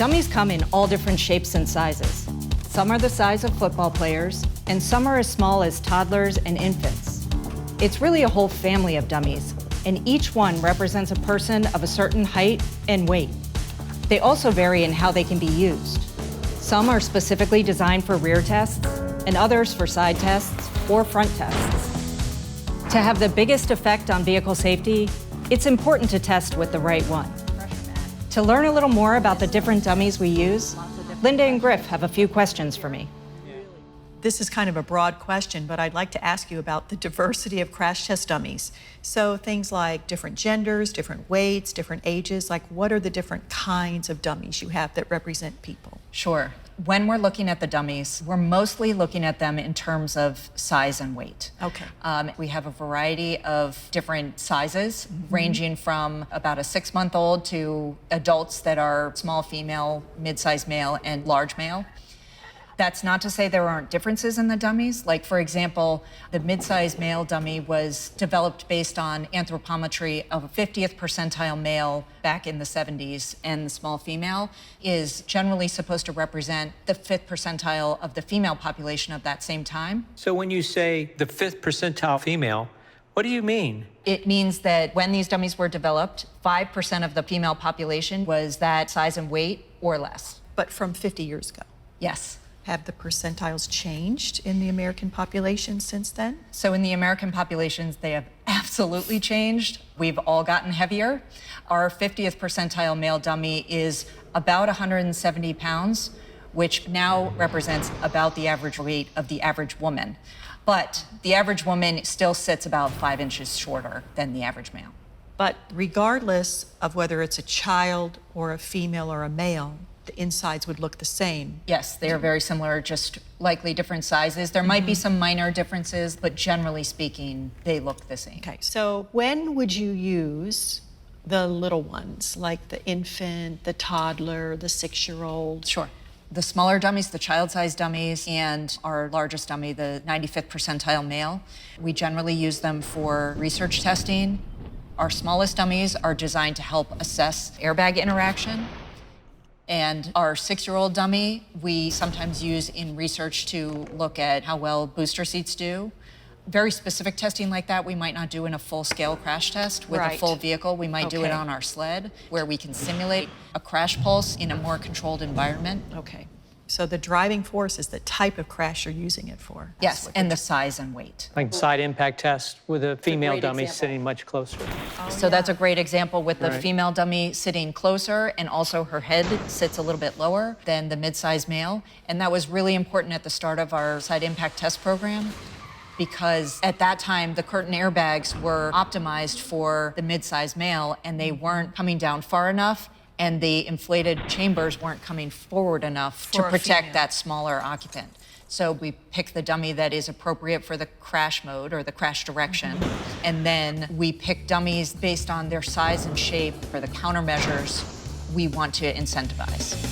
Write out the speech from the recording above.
Dummies come in all different shapes and sizes. Some are the size of football players, and some are as small as toddlers and infants. It's really a whole family of dummies, and each one represents a person of a certain height and weight. They also vary in how they can be used. Some are specifically designed for rear tests, and others for side tests or front tests. To have the biggest effect on vehicle safety, it's important to test with the right one. To learn a little more about the different dummies we use, Linda and Griff have a few questions for me. This is kind of a broad question, but I'd like to ask you about the diversity of crash test dummies. So things like different genders, different weights, different ages, like what are the different kinds of dummies you have that represent people? Sure. When we're looking at the dummies, we're mostly looking at them in terms of size and weight. Okay. We have a variety of different sizes, ranging from about a 6-month-old to adults that are small female, mid-sized male, and large male. That's not to say there aren't differences in the dummies. Like, for example, the mid-sized male dummy was developed based on anthropometry of a 50th percentile male back in the 70s, and the small female is generally supposed to represent the 5th percentile of the female population of that same time. So when you say the 5th percentile female, what do you mean? It means that when these dummies were developed, 5% of the female population was that size and weight or less. But from 50 years ago? Yes. Have the percentiles changed in the American population since then? So in the American populations, they have absolutely changed. We've all gotten heavier. Our 50th percentile male dummy is about 170 pounds, which now represents about the average weight of the average woman. But the average woman still sits about 5 inches shorter than the average male. But regardless of whether it's a child or a female or a male, the insides would look the same. Yes, they are very similar, just likely different sizes. There might be some minor differences, but generally speaking, they look the same. Okay, so when would you use the little ones, like the infant, the toddler, the 6-year-old? Sure. The smaller dummies, the child-sized dummies, and our largest dummy, the 95th percentile male, we generally use them for research testing. Our smallest dummies are designed to help assess airbag interaction. And our 6-year-old dummy, we sometimes use in research to look at how well booster seats do. Very specific testing like that we might not do in a full-scale crash test with a full vehicle. We might do it on our sled, where we can simulate a crash pulse in a more controlled environment. Okay. So the driving force is the type of crash you're using it for. Yes, and the size and weight. Like side impact test with a female dummy sitting much closer. So that's a great example with the female dummy sitting closer, and also her head sits a little bit lower than the mid-sized male. And that was really important at the start of our side impact test program, because at that time, the curtain airbags were optimized for the mid-sized male, and they weren't coming down far enough, and the inflated chambers weren't coming forward enough to protect that smaller occupant. So we pick the dummy that is appropriate for the crash mode or the crash direction, and then we pick dummies based on their size and shape for the countermeasures we want to incentivize.